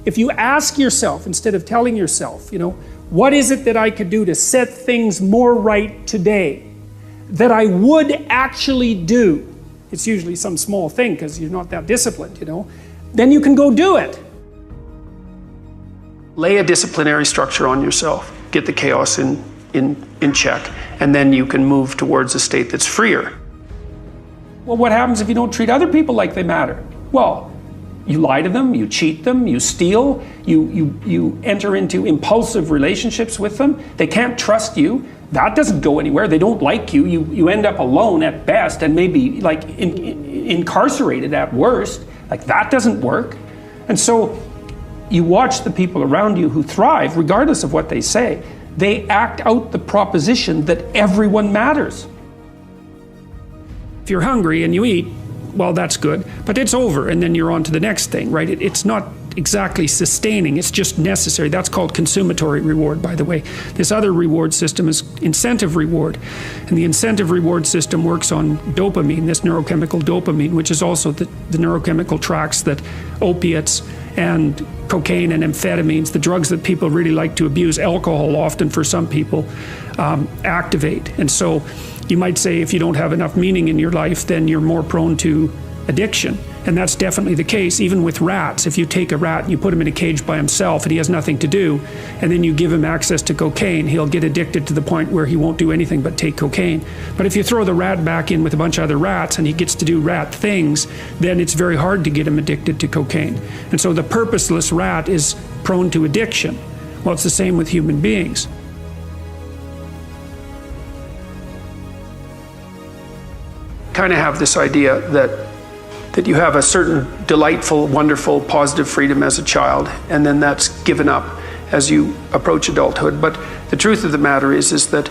if you ask yourself, instead of telling yourself, what is it that I could do to set things more right today that I would actually do? It's usually some small thing because you're not that disciplined, Then you can go do it. Lay a disciplinary structure on yourself. Get the chaos in check. And then you can move towards a state that's freer. Well, what happens if you don't treat other people like they matter? Well, you lie to them, you cheat them, you steal, you enter into impulsive relationships with them. They can't trust you. That doesn't go anywhere. They don't like you. You end up alone at best and maybe incarcerated at worst. That doesn't work. And so you watch the people around you who thrive, regardless of what they say. They act out the proposition that everyone matters. If you're hungry and you eat, well, that's good, but it's over and then you're on to the next thing, right? It's not exactly sustaining, it's just necessary. That's called consummatory reward, by the way. This other reward system is incentive reward. And the incentive reward system works on dopamine, this neurochemical dopamine, which is also the neurochemical tracks that opiates and cocaine and amphetamines, the drugs that people really like to abuse, alcohol often for some people, activate. And so you might say if you don't have enough meaning in your life, then you're more prone to addiction. And that's definitely the case, even with rats. If you take a rat and you put him in a cage by himself and he has nothing to do, and then you give him access to cocaine, he'll get addicted to the point where he won't do anything but take cocaine. But if you throw the rat back in with a bunch of other rats and he gets to do rat things, then it's very hard to get him addicted to cocaine. And so the purposeless rat is prone to addiction. Well, it's the same with human beings. Kind of have this idea that you have a certain delightful, wonderful, positive freedom as a child, and then that's given up as you approach adulthood. But the truth of the matter is that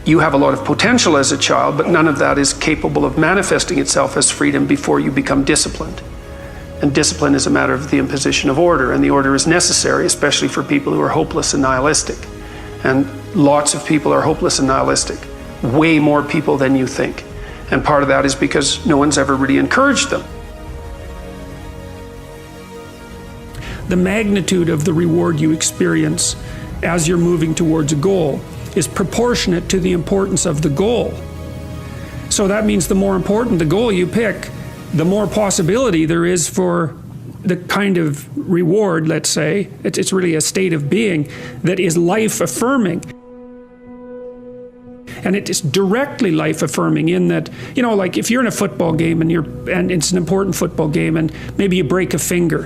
you have a lot of potential as a child, but none of that is capable of manifesting itself as freedom before you become disciplined. And discipline is a matter of the imposition of order, and the order is necessary, especially for people who are hopeless and nihilistic. And lots of people are hopeless and nihilistic, way more people than you think. And part of that is because no one's ever really encouraged them. The magnitude of the reward you experience as you're moving towards a goal is proportionate to the importance of the goal. So that means the more important the goal you pick, the more possibility there is for the kind of reward, let's say, it's really a state of being that is life-affirming. And it is directly life-affirming in that, like if you're in a football game and it's an important football game and maybe you break a finger,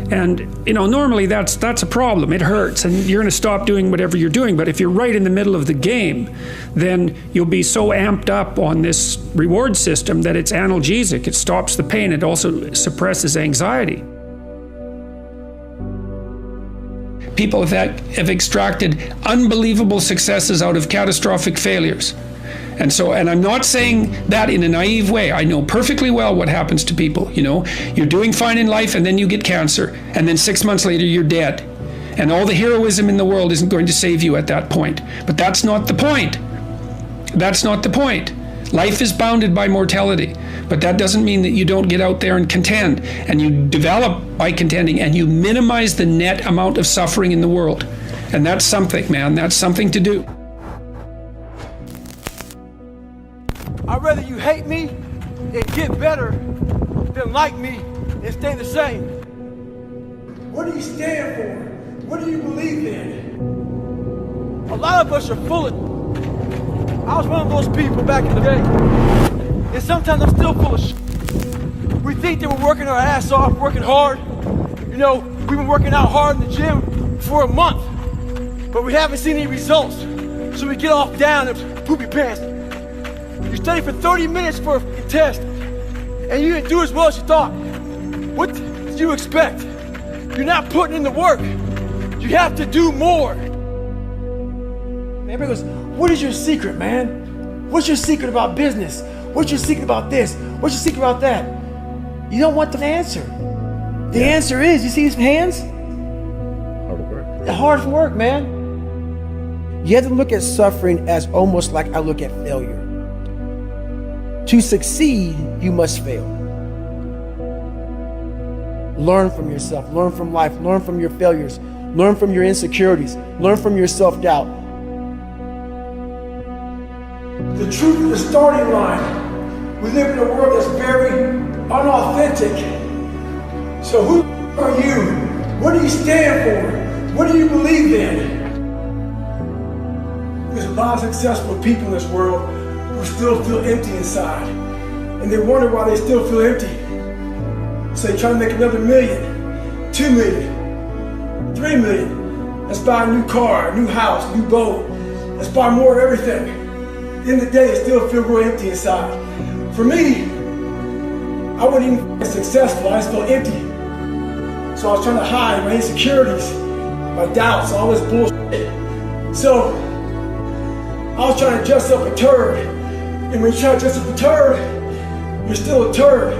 and normally that's a problem. It hurts and you're going to stop doing whatever you're doing. But if you're right in the middle of the game, then you'll be so amped up on this reward system that it's analgesic. It stops the pain. It also suppresses anxiety. People have extracted unbelievable successes out of catastrophic failures. And I'm not saying that in a naive way. I know perfectly well what happens to people. You're doing fine in life and then you get cancer. And then 6 months later, you're dead. And all the heroism in the world isn't going to save you at that point. But that's not the point. That's not the point. Life is bounded by mortality. But that doesn't mean that you don't get out there and contend, and you develop by contending, and you minimize the net amount of suffering in the world. And that's something, man. That's something to do. I'd rather you hate me and get better than like me and stay the same. What do you stand for? What do you believe in? A lot of us are full of... I was one of those people back in the day. And sometimes I'm still full of shit. We think that we're working our ass off, working hard. We've been working out hard in the gym for a month, but we haven't seen any results. So we get off down and poopy pants. You study for 30 minutes for a test, and you didn't do as well as you thought. What did you expect? You're not putting in the work. You have to do more. Everybody goes, what is your secret, man? What's your secret about business? What's your secret about this? What's your secret about that? You don't want the answer. The answer is, you see these hands? Hard work. Hard work, man. You have to look at suffering as almost like I look at failure. To succeed, you must fail. Learn from yourself, learn from life, learn from your failures, learn from your insecurities, learn from your self-doubt. The truth is the starting line. We live in a world that's very unauthentic. So who are you? What do you stand for? What do you believe in? There's a lot of successful people in this world who still feel empty inside. And they wonder why they still feel empty. So they try to make another million, 2 million, 3 million. Let's buy a new car, a new house, a new boat. Let's buy more of everything. At the end of the day, they still feel real empty inside. For me, I wasn't even successful, I just felt empty. So I was trying to hide my insecurities, my doubts, all this bullshit. So I was trying to dress up a turd. And when you try to dress up a turd, you're still a turd.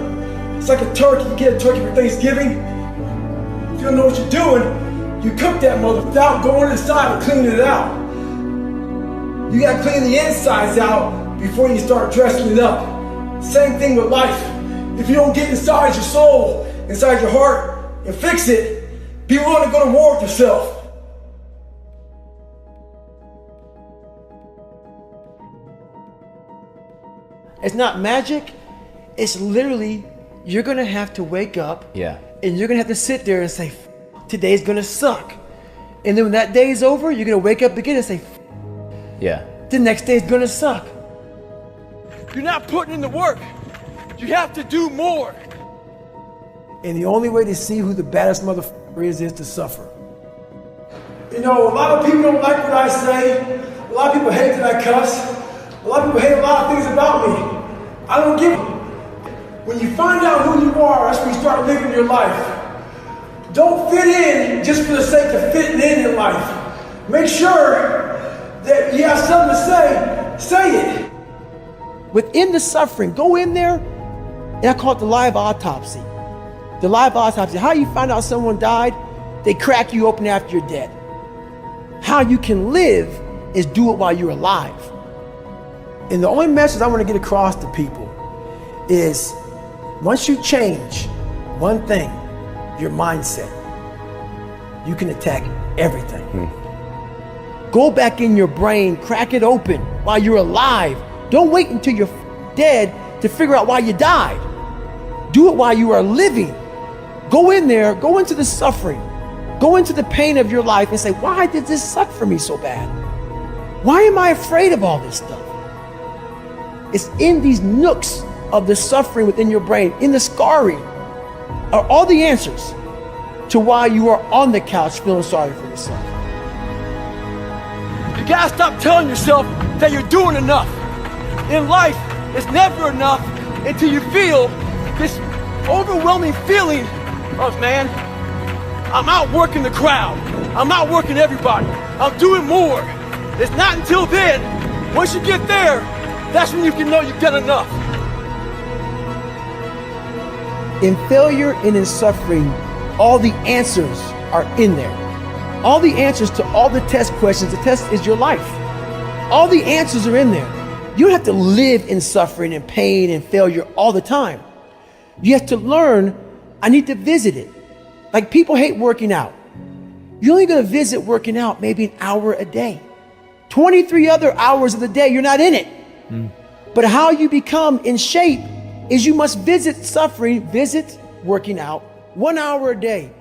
It's like a turkey. You get a turkey for Thanksgiving. If you don't know what you're doing, you cook that mother without going inside and cleaning it out. You gotta clean the insides out before you start dressing it up. Same thing with life. If you don't get inside your soul, inside your heart, and fix it, be willing to go to war with yourself. It's not magic. It's literally, you're gonna have to wake up and you're gonna have to sit there and say, today's gonna suck. And then when that day is over, you're gonna wake up again and say, the next day is gonna suck. You're not putting in the work. You have to do more. And the only way to see who the baddest motherfucker is to suffer. You know, a lot of people don't like what I say. A lot of people hate that I cuss. A lot of people hate a lot of things about me. I don't give a. When you find out who you are, that's when you start living your life. Don't fit in just for the sake of fitting in life. Make sure that you have something to say it. Within the suffering, go in there, and I call it the live autopsy. The live autopsy. How you find out someone died, they crack you open after you're dead. How you can live is do it while you're alive. And the only message I want to get across to people is once you change one thing, your mindset, you can attack everything. Go back in your brain, crack it open while you're alive. Don't wait until you're dead to figure out why you died. Do it while you are living. Go in there, go into the suffering, go into the pain of your life and say, why did this suck for me so bad? Why am I afraid of all this stuff? It's in these nooks of the suffering within your brain, in the scarring, are all the answers to why you are on the couch feeling sorry for yourself. You gotta stop telling yourself that you're doing enough. In life, it's never enough until you feel this overwhelming feeling of, man, I'm outworking the crowd. I'm outworking everybody. I'm doing more. It's not until then, once you get there, that's when you can know you've done enough. In failure and in suffering, all the answers are in there. All the answers to all the test questions. The test is your life. All the answers are in there. You don't have to live in suffering and pain and failure all the time. You have to learn, I need to visit it. Like people hate working out. You're only gonna visit working out maybe an hour a day. 23 other hours of the day, you're not in it. But how you become in shape is you must visit suffering, visit working out 1 hour a day.